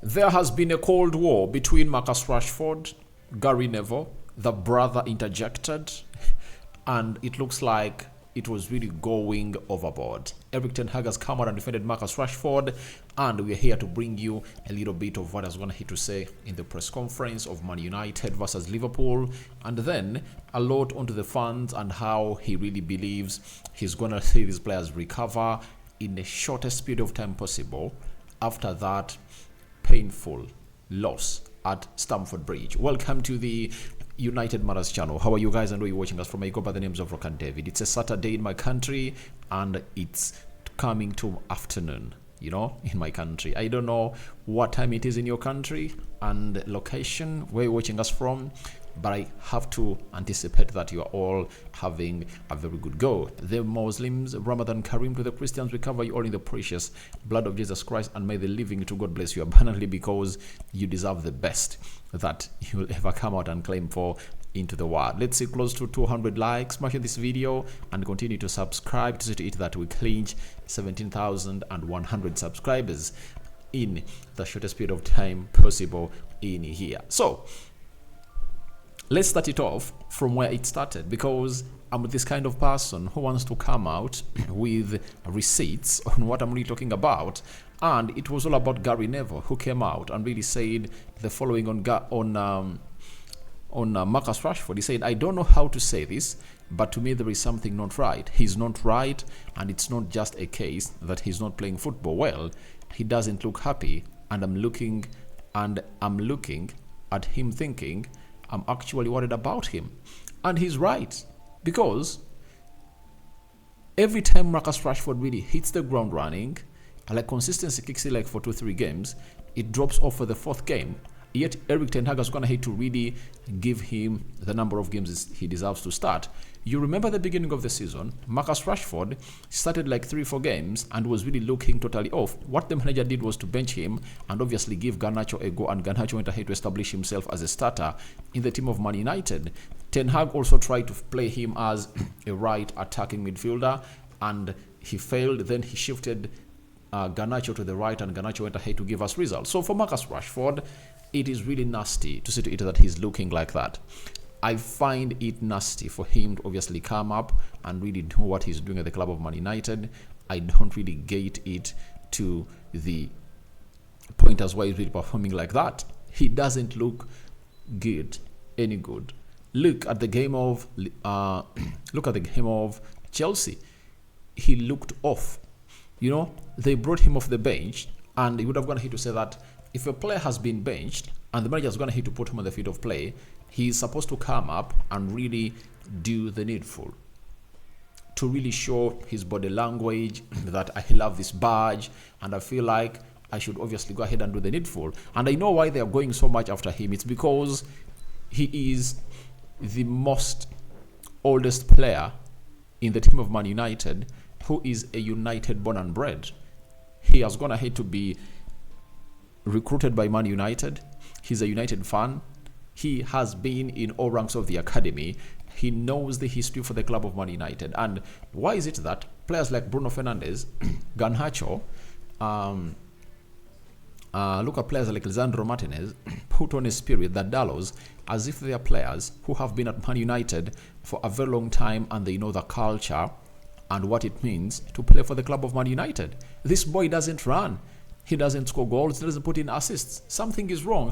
There has been a cold war between Marcus Rashford, Gary Neville, the brother interjected, and it looks like it was really going overboard. Eric Ten Hag has come out and defended Marcus Rashford, and we're here to bring you a little bit of what I was going to say in the press conference of Man United versus Liverpool, and then a lot onto the fans and how he really believes he's going to see these players recover in the shortest period of time possible after that painful loss at Stamford Bridge. Welcome to the United Matters channel. How are you guys, and where are you watching us from? I go by the names of Rock and David. It's a Saturday in my country and it's coming to afternoon, in my country. I don't know what time it is in your country and location where you're watching us from, but I have to anticipate that you are all having a very good go. The Muslims, Ramadan Kareem. To the Christians, we cover you all in the precious blood of Jesus Christ, and may the living to God bless you abundantly, because you deserve the best that you will ever come out and claim for into the world. Let's see close to 200 likes. Smash this video and continue to subscribe to see to it that we clinch 17,100 subscribers in the shortest period of time possible in here. So let's start it off from where it started, because I'm this kind of person who wants to come out with receipts on what I'm really talking about. And it was all about Gary Neville, who came out and really said the following on Marcus Rashford. He said, "I don't know how to say this, but to me there is something not right. He's not right, and it's not just a case that he's not playing football well. He doesn't look happy, and I'm looking at him thinking, I'm actually worried about him." And he's right, because every time Marcus Rashford really hits the ground running, like consistency kicks in like for 2-3 games, it drops off for the 4th game. Yet Eric Ten Hag is going to hate to really give him the number of games he deserves to start. You remember the beginning of the season, Marcus Rashford started like 3-4 games and was really looking totally off. What the manager did was to bench him and obviously give Garnacho a go, and Garnacho went ahead to establish himself as a starter in the team of Man United. Ten Hag also tried to play him as a right attacking midfielder, and he failed. Then he shifted Garnacho to the right, and Garnacho went ahead to give us results. So for Marcus Rashford, it is really nasty to see to it that he's looking like that. I find it nasty for him to obviously come up and really do what he's doing at the club of Man United. I don't really get it to the point as why he's really performing like that. He doesn't look good, any good. Look at the game of Chelsea. He looked off. They brought him off the bench, and he would have gone ahead to say that if a player has been benched and the manager is going to hit to put him on the field of play, he's supposed to come up and really do the needful, to really show his body language that I love this badge and I feel like I should obviously go ahead and do the needful. And I know why they are going so much after him. It's because he is the most oldest player in the team of Man United, who is a United born and bred. He has gone ahead to be recruited by Man United. He's a United fan. He has been in all ranks of the academy. He knows the history for the club of Man United. And why is it that players like Bruno Fernandes, Garnacho, look at players like Lisandro Martinez, put on a spirit that Dallos, as if they are players who have been at Man United for a very long time and they know the culture and what it means to play for the club of Man United. This boy doesn't run. He doesn't score goals. He doesn't put in assists. Something is wrong.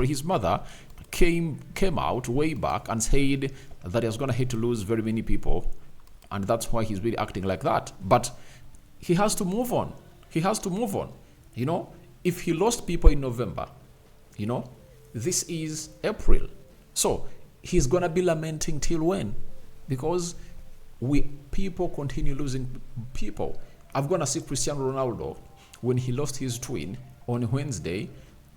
His mother came out way back and said that he was going to hate to lose very many people, and that's why he's really acting like that. But he has to move on. If he lost people in November, this is April. So he's going to be lamenting till when? Because people continue losing people. I'm going to see Cristiano Ronaldo when he lost his twin on Wednesday.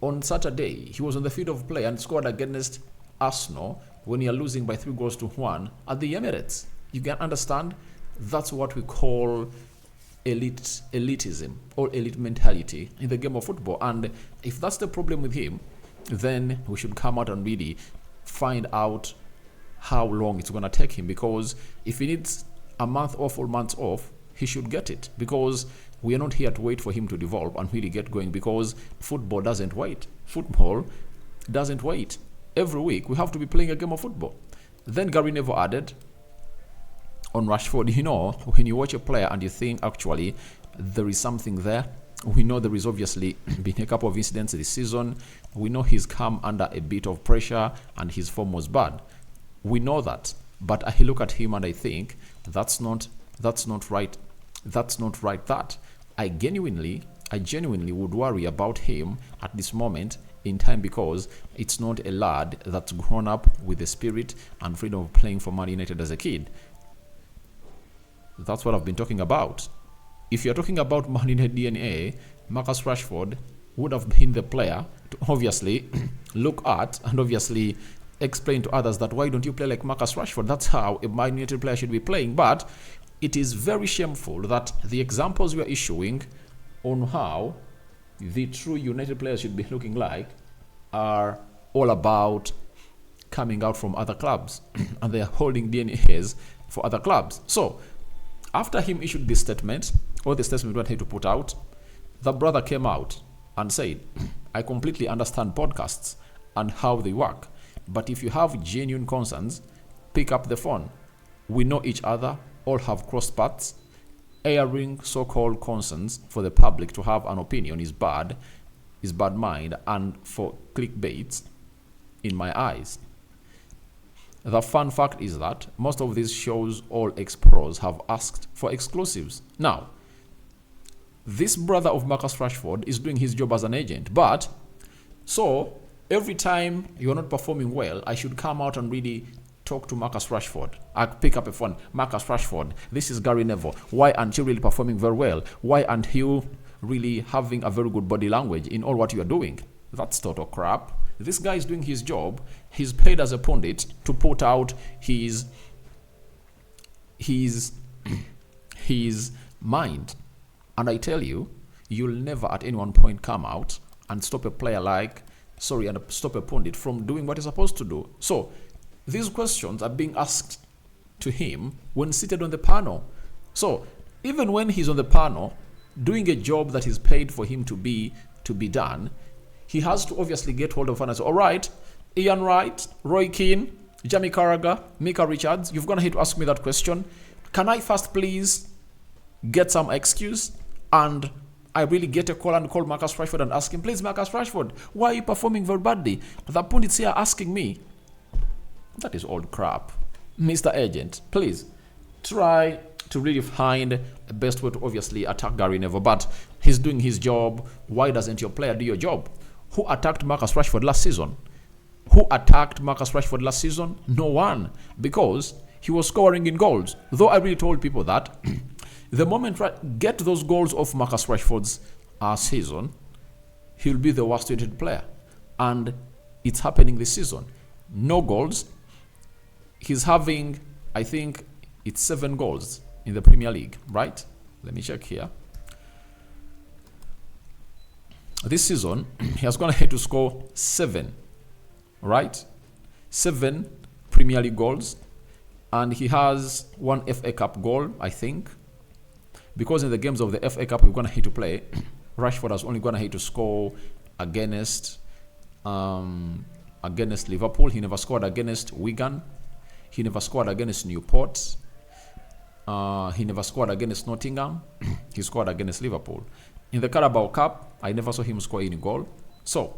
On Saturday, he was on the field of play and scored against Arsenal when you're losing by 3-1 at the Emirates. You can understand that's what we call elitism or elite mentality in the game of football. And if that's the problem with him, then we should come out and really find out how long it's going to take him, because if he needs a month off or months off, he should get it, because we are not here to wait for him to develop and really get going, because football doesn't wait. Football doesn't wait. Every week we have to be playing a game of football. Then Gary Neville added on Rashford, when you watch a player and you think actually there is something there, we know there is obviously been a couple of incidents this season. We know he's come under a bit of pressure and his form was bad. We know that. But I look at him and I think that's not right. That's not right. That I genuinely would worry about him at this moment in time, because it's not a lad that's grown up with the spirit and freedom of playing for Man United as a kid. That's what I've been talking about. If you're talking about Man United DNA, Marcus Rashford would have been the player to obviously look at and obviously explain to others that why don't you play like Marcus Rashford? That's how a Man United player should be playing. But it is very shameful that the examples we are issuing on how the true United players should be looking like are all about coming out from other clubs and they are holding DNAs for other clubs. So after him issued this statement, or the statement we wanted to put out, the brother came out and said, I completely understand podcasts and how they work, but if you have genuine concerns, pick up the phone. We know each other, all have crossed paths. Airing so-called concerns for the public to have an opinion is bad mind, and for clickbait in my eyes. The fun fact is that most of these shows, all ex-pros, have asked for exclusives. Now, this brother of Marcus Rashford is doing his job as an agent, but so every time you're not performing well, I should come out and really talk to Marcus Rashford. I pick up a phone. Marcus Rashford, this is Gary Neville. Why aren't you really performing very well? Why aren't you really having a very good body language in all what you are doing? That's total crap. This guy is doing his job. He's paid as a pundit to put out his mind. And I tell you, you'll never at any one point come out and stop a player and stop a pundit from doing what he's supposed to do. So these questions are being asked to him when seated on the panel. So even when he's on the panel doing a job that is paid for him to be done, he has to obviously get hold of and say, all right, Ian Wright, Roy Keane, Jamie Carragher, Mika Richards, you've gone ahead to ask me that question. Can I first please get some excuse? And I really get a call and call Marcus Rashford and ask him, please, Marcus Rashford, why are you performing very badly? The pundits here are asking me. That is old crap. Mr. Agent, please try to really find the best way to obviously attack Gary Neville. But he's doing his job. Why doesn't your player do your job? Who attacked Marcus Rashford last season? No one. Because he was scoring in goals. Though I really told people that the moment get those goals of Marcus Rashford's season, he'll be the worst rated player. And it's happening this season. No goals. He's having, I think it's 7 goals in the Premier League, right? Let me check here. This season, he has gone ahead to score 7, right? 7 Premier League goals. And he has 1 FA Cup goal, I think. Because in the games of the FA Cup we're going to hate to play, Rashford has only gone ahead to score against Liverpool. He never scored against Wigan. He never scored against Newport. He never scored against Nottingham. He scored against Liverpool. In the Carabao Cup, I never saw him score any goal. So,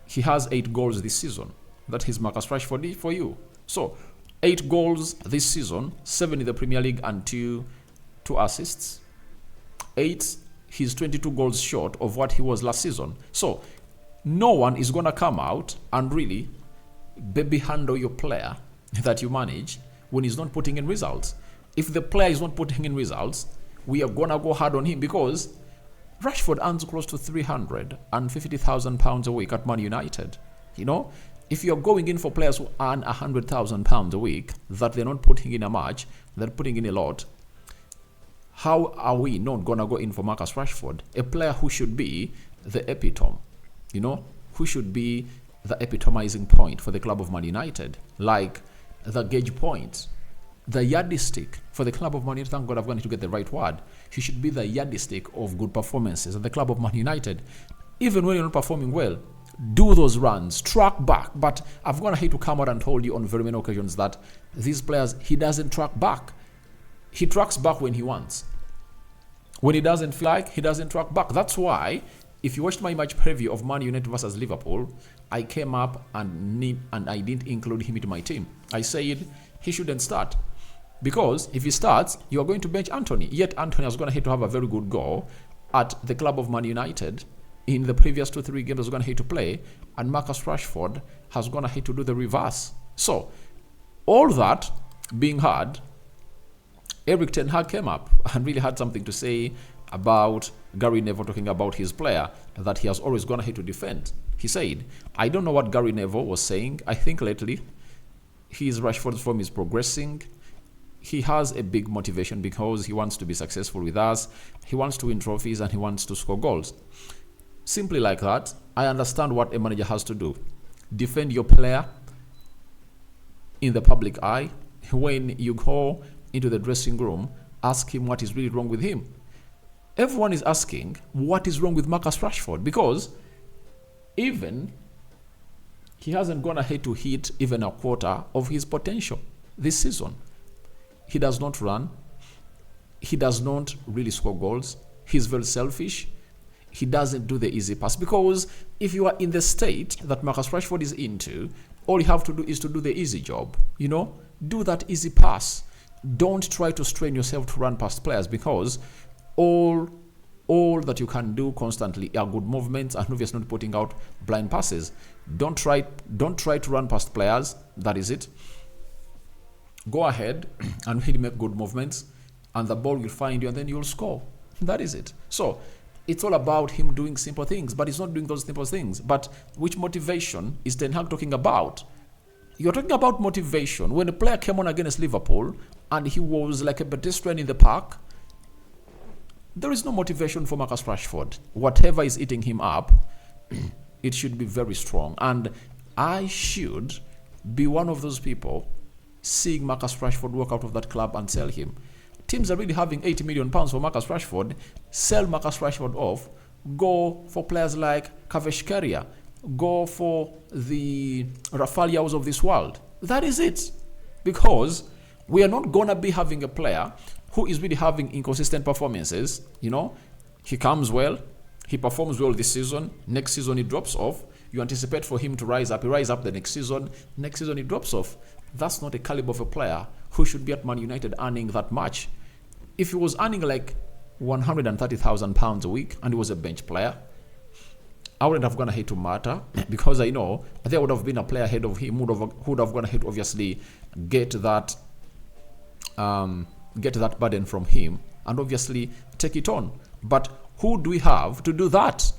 he has 8 goals this season. That is Marcus Rashford for you. So, 8 goals this season, 7 in the Premier League and 2 assists. 8, he's 22 goals short of what he was last season. So, no one is going to come out and really baby handle your player that you manage when he's not putting in results. If the player is not putting in results, we are going to go hard on him, because Rashford earns close to £350,000 a week at Man United. You know, if you're going in for players who earn £100,000 a week, that they're not putting in a match, they're putting in a lot, how are we not going to go in for Marcus Rashford? A player who should be the epitome, who should be the epitomizing point for the club of Man United, like the gauge point, the yardstick for the club of Man United. Thank God I've gone to get the right word. He should be the yardstick of good performances at the club of Man United. Even when you're not performing well, do those runs, track back. But I've gone ahead to come out and told you on very many occasions that these players, he doesn't track back. He tracks back when he wants. When he doesn't feel like, he doesn't track back. That's why, if you watched my match preview of Man United versus Liverpool, I came up and I didn't include him into my team. I said he shouldn't start. Because if he starts, you are going to bench Anthony. Yet Anthony has gone ahead to have a very good goal at the club of Man United. In the previous 2-3 games, has gone ahead to play, and Marcus Rashford has gone ahead to do the reverse. So, all that being heard, Erik ten Hag came up and really had something to say about Gary Neville, talking about his player that he has always gone ahead to defend. He said, I don't know what Gary Neville was saying. I think lately, his Rashford's form is progressing. He has a big motivation because he wants to be successful with us. He wants to win trophies and he wants to score goals. Simply like that, I understand what a manager has to do. Defend your player in the public eye. When you go into the dressing room, ask him what is really wrong with him. Everyone is asking what is wrong with Marcus Rashford, because even he hasn't gone ahead to hit even a quarter of his potential this season. He does not run. He does not really score goals. He's very selfish. He doesn't do the easy pass, because if you are in the state that Marcus Rashford is into, all you have to do is to do the easy job. Do that easy pass. Don't try to strain yourself to run past players, because all that you can do constantly are good movements and obviously not putting out blind passes. Don't try to run past players. That is it. Go ahead and really make good movements, and the ball will find you, and then you'll score. That is it. So it's all about him doing simple things, but he's not doing those simple things. But which motivation is Ten Hag talking about? You're talking about motivation. When a player came on against Liverpool and he was like a pedestrian in the park, there is no motivation for Marcus Rashford. Whatever is eating him up, it should be very strong. And I should be one of those people seeing Marcus Rashford walk out of that club and sell him. Teams are really having £80 million for Marcus Rashford. Sell Marcus Rashford off. Go for players like Kvaratskhelia. Go for the Rafaeliaus of this world. That is it. Because we are not going to be having a player who is really having inconsistent performances. He comes well. He performs well this season. Next season, he drops off. You anticipate for him to rise up. He rises up the next season. Next season, he drops off. That's not a caliber of a player who should be at Man United earning that much. If he was earning like £130,000 a week and he was a bench player, I wouldn't have gone ahead to matter, because I know there would have been a player ahead of him who would have gone ahead to obviously get that burden from him and obviously take it on. But who do we have to do that?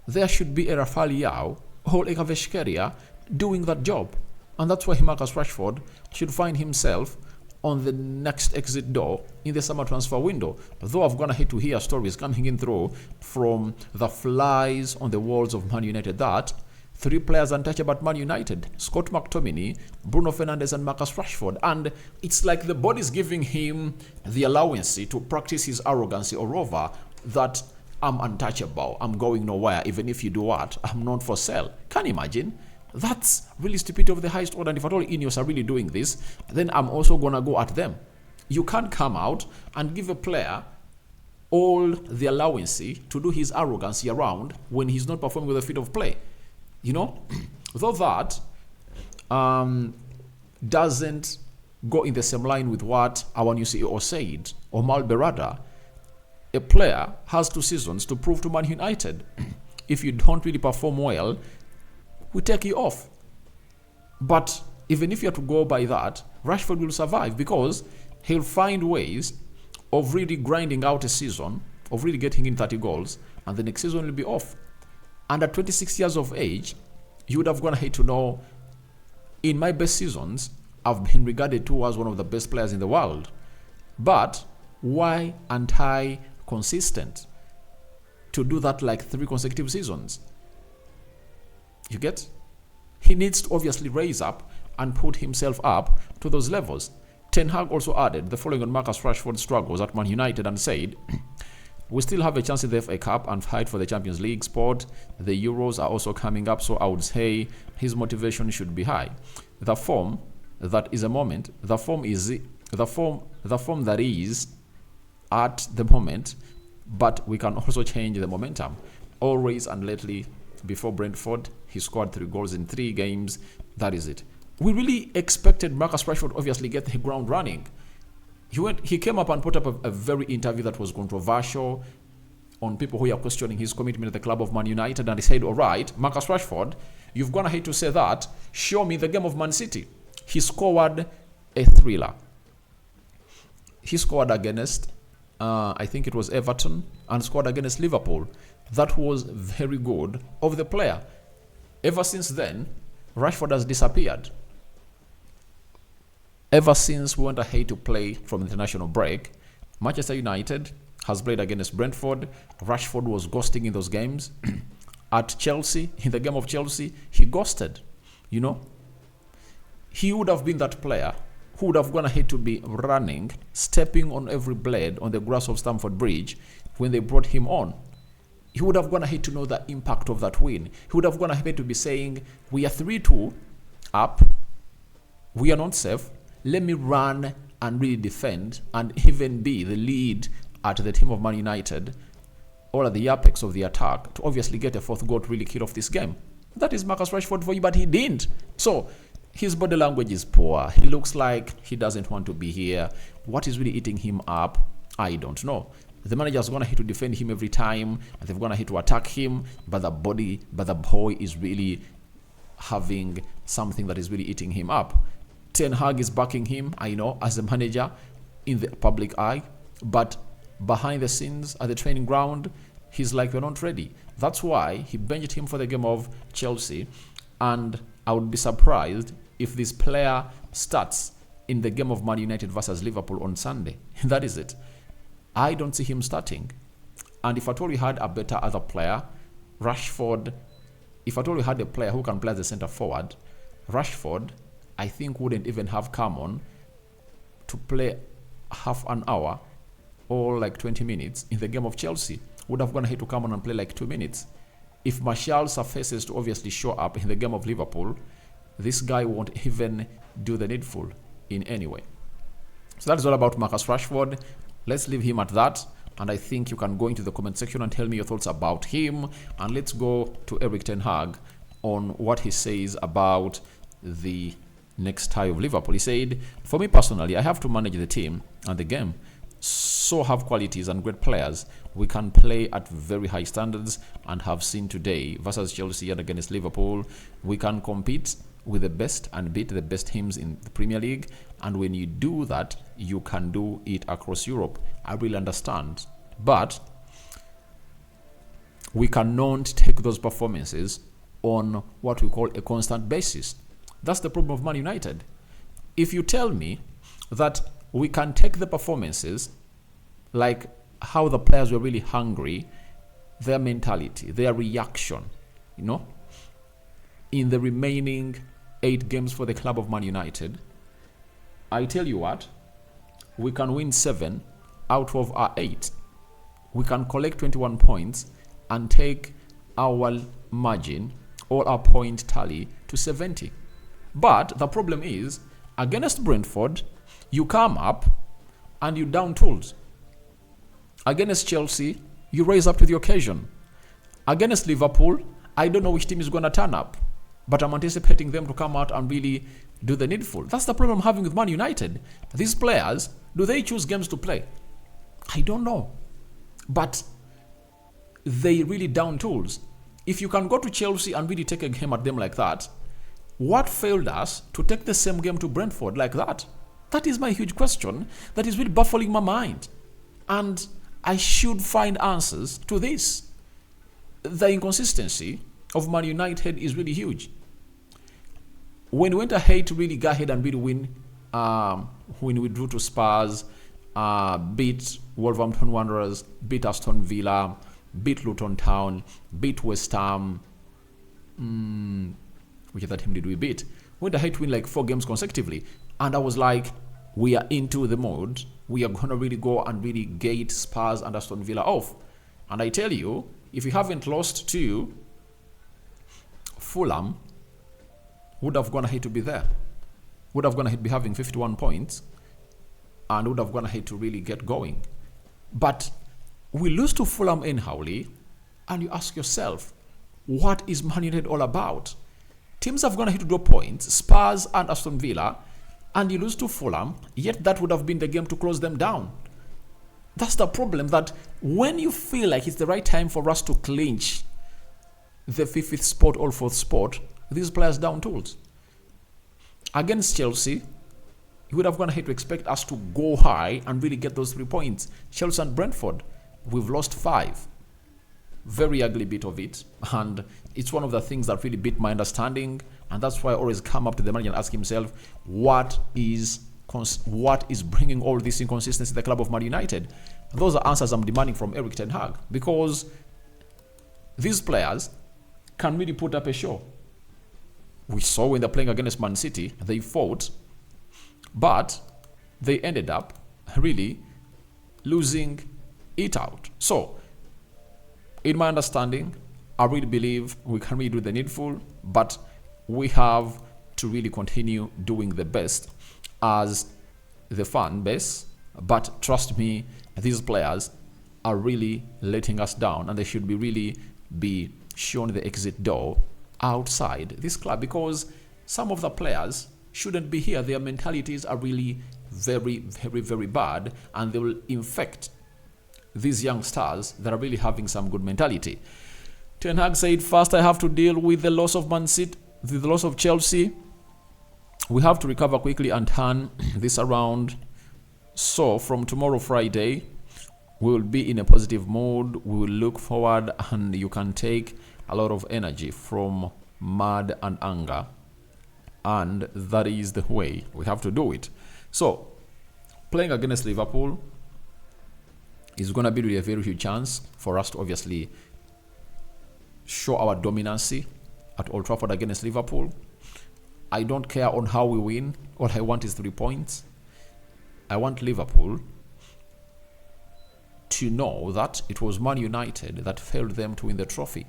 There should be a Rafaeliao or a Kvaratskhelia doing that job. And that's why Marcus Rashford should find himself on the next exit door in the summer transfer window. Though I've gone ahead to hear stories coming in through from the flies on the walls of Man United that 3 players untouchable at Man United: Scott McTominay, Bruno Fernandes and Marcus Rashford. And it's like the body's giving him the allowance to practice his arrogancy or over that I'm untouchable, I'm going nowhere, even if you do what, I'm not for sale. Can you imagine? That's really stupidity of the highest order. And if at all Ineos are really doing this, then I'm also going to go at them. You can't come out and give a player all the allowance to do his arrogancy around when he's not performing with the fit of play. Though that doesn't go in the same line with what our new CEO said, Omar Berada. A player has 2 seasons to prove to Man United. If you don't really perform well, we take you off. But even if you have to go by that, Rashford will survive, because he'll find ways of really grinding out a season, of really getting in 30 goals, and the next season will be off. And at 26 years of age, you would have gone ahead to know, in my best seasons, I've been regarded to as one of the best players in the world. But why aren't I consistent to do that like 3 consecutive seasons? You get? He needs to obviously raise up and put himself up to those levels. Ten Hag also added the following on Marcus Rashford's struggles at Man United and said, "We still have a chance in the FA Cup and fight for the Champions League spot. The Euros are also coming up, so I would say his motivation should be high. The form that is the form that is at the moment, but we can also change the momentum. Always and lately, before Brentford, he scored 3 goals in 3 games. That is it." We really expected Marcus Rashford obviously get the ground running. He came up and put up a very interview that was controversial on people who are questioning his commitment at the club of Man United, and he said, "All right, Marcus Rashford, you've gone ahead to say that. Show me the game of Man City." He scored a thriller. He scored against, I think it was Everton, and scored against Liverpool. That was very good of the player. Ever since then, Rashford has disappeared. Ever since we went ahead to play from the international break, Manchester United has played against Brentford. Rashford was ghosting in those games. At Chelsea, in the game of Chelsea, he ghosted. He would have been that player who would have gone ahead to be running, stepping on every blade on the grass of Stamford Bridge when they brought him on. He would have gone ahead to know the impact of that win. He would have gone ahead to be saying, "We are 3-2 up. We are not safe. Let me run and really defend and even be the lead at the team of Man United or at the apex of the attack to obviously get a 4th goal to really kill off this game." That is Marcus Rashford for you, but he didn't. So his body language is poor. He looks like he doesn't want to be here. What is really eating him up, I don't know. The manager's gone ahead to defend him every time, and they've gone ahead to attack him, but the boy is really having something that is really eating him up. Ten Hag is backing him, I know, as a manager in the public eye, but behind the scenes at the training ground, he's like, "We're not ready." That's why he benched him for the game of Chelsea, and I would be surprised if this player starts in the game of Man United versus Liverpool on Sunday. That is it. I don't see him starting. And if at all we had a better other player, Rashford, if at all we had a player who can play as a centre forward, Rashford, I think wouldn't even have come on to play half an hour or like 20 minutes in the game of Chelsea. Would have gone ahead to come on and play like 2 minutes. If Martial surfaces to obviously show up in the game of Liverpool, this guy won't even do the needful in any way. So that is all about Marcus Rashford. Let's leave him at that. And I think you can go into the comment section and tell me your thoughts about him. And let's go to Erik ten Hag on what he says about the next tie of Liverpool. He said, "For me personally, I have to manage the team and the game. So have qualities and great players. We can play at very high standards and have seen today versus Chelsea and against Liverpool. We can compete with the best and beat the best teams in the Premier League. And when you do that, you can do it across Europe. I really understand. But we cannot take those performances on what we call a constant basis." That's the problem of Man United. If you tell me that we can take the performances, like how the players were really hungry, their mentality, their reaction, in the remaining 8 games for the club of Man United, I tell you what, we can win 7 out of our 8. We can collect 21 points and take our margin or our point tally to 70. But the problem is, against Brentford, you come up and you down tools. Against Chelsea, you raise up to the occasion. Against Liverpool, I don't know which team is going to turn up, but I'm anticipating them to come out and really do the needful. That's the problem I'm having with Man United. These players, do they choose games to play? I don't know. But they really down tools. If you can go to Chelsea and really take a game at them like that, what failed us to take the same game to Brentford like that? That is my huge question that is really baffling my mind. And I should find answers to this. The inconsistency of Man United is really huge. When we went ahead to really go ahead and really win, when we drew to Spurs, beat Wolverhampton Wanderers, beat Aston Villa, beat Luton Town, beat West Ham, which other team did we beat? went ahead to win like 4 games consecutively. And I was like, we are into the mode. We are going to really go and really gate Spurs and Aston Villa off. And I tell you, if you haven't lost to Fulham, would have gone ahead to be there. Would have gone ahead to be having 51 points. And would have gone ahead to really get going. But we lose to Fulham anyhowly. And you ask yourself, what is Man United all about? Teams have gone ahead to draw points, Spurs and Aston Villa, and you lose to Fulham, yet that would have been the game to close them down. That's the problem, that when you feel like it's the right time for us to clinch the 5th spot or 4th spot, these players down tools. Against Chelsea, you would have gone ahead to expect us to go high and really get those 3 points. Chelsea and Brentford, we've lost 5. Very ugly bit of it, and it's one of the things that really beat my understanding, and that's why I always come up to the manager and ask himself, what is bringing all this inconsistency in the club of Man United? Those are answers I'm demanding from Erik ten Hag, because these players can really put up a show. We saw when they're playing against Man City, they fought, but they ended up really losing it out. So in my understanding, I really believe we can really do the needful, but we have to really continue doing the best as the fan base. But trust me, these players are really letting us down, and they should really be shown the exit door outside this club, because some of the players shouldn't be here. Their mentalities are really very, very, very bad, and they will infect these young stars that are really having some good mentality. Ten Hag said, first I have to deal with the loss of Man City, the loss of Chelsea. We have to recover quickly and turn this around. So from tomorrow, Friday, we will be in a positive mood. We will look forward, and you can take a lot of energy from mad and anger. And that is the way we have to do it. So playing against Liverpool is going to be really a very huge chance for us to obviously show our dominancy at Old Trafford against Liverpool. I don't care on how we win. All I want is 3 points. I want Liverpool to know that it was Man United that failed them to win the trophy.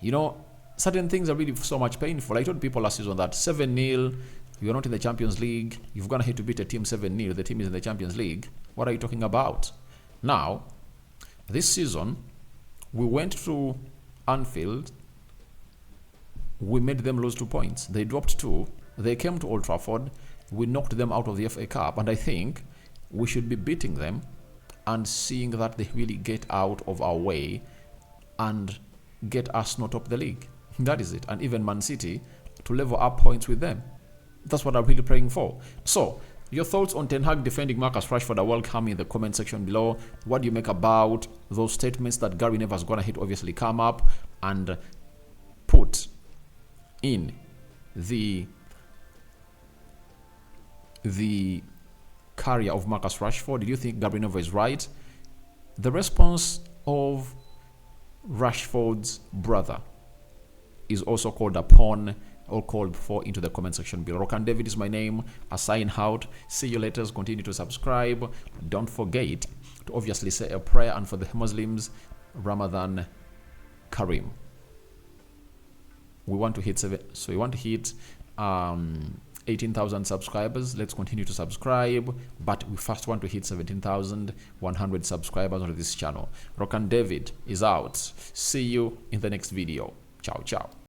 You know, certain things are really so much painful. I told people last season that 7-0, you're not in the Champions League. You've gone ahead to beat a team 7-0. The team is in the Champions League. What are you talking about? Now, this season, we went to Anfield. We made them lose 2 points. They dropped 2. They came to Old Trafford. We knocked them out of the FA Cup. And I think we should be beating them and seeing that they really get out of our way and get us not top the league. That is it. And even Man City to level up points with them. That's what I'm really praying for. So, your thoughts on Ten Hag defending Marcus Rashford are welcome in the comment section below. What do you make about those statements that Gary Neville has gone ahead obviously come up and put in the career of Marcus Rashford? Did you think Gary Neville is right? The response of Rashford's brother is also called upon or called for into the comment section below. Rock and David is my name. I sign out. See you later. Continue to subscribe. Don't forget to obviously say a prayer, and for the Muslims, Ramadan Kareem. We want to hit 18,000 subscribers. Let's continue to subscribe, but we first want to hit 17,100 subscribers on this channel. Rock and David is out. See you in the next video. Ciao, ciao.